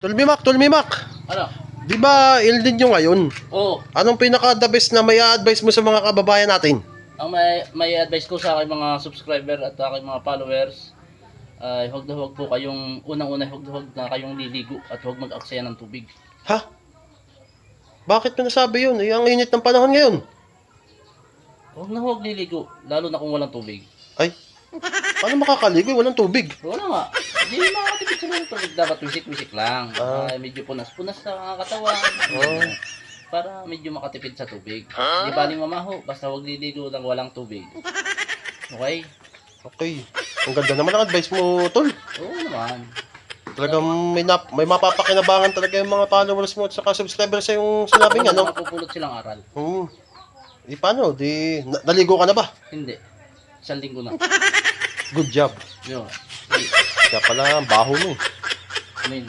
Tulmimak. Ano? Di ba El Nino ngayon? Oo. Anong pinaka-the best na may advice mo sa mga kababayan natin? Ang may advice ko sa aking mga subscriber at aking mga followers ay huwag na huwag po kayong unang-una huwag na kayong liligo at huwag mag-aksaya ng tubig. Ha? Bakit mo nasabi yun? Eh, ang init ng panahon ngayon. Huwag na huwag liligo, lalo na kung walang tubig. Ay, paano makakaligo? Walang tubig. Wala nga. Hindi makakatipid sa ng tubig. Dapat wisik-wisik lang. Ah. Medyo punas-punas sa katawan. Oh. Para medyo makatipid sa tubig. Hindi baling mamaho, basta huwag liligo ng walang tubig. Okay? Okay. Ang ganda naman ang advice mo, Tol. Oo naman. Talagang may mapapakinabangan talaga yung mga followers mo at saka subscribers sa yung sinabing ano. Napupulot silang aral. Di paano? Naligo ka na ba? Hindi. Isang linggo na. Good job. Yun. Kaya pala, ang baho mo. I mean,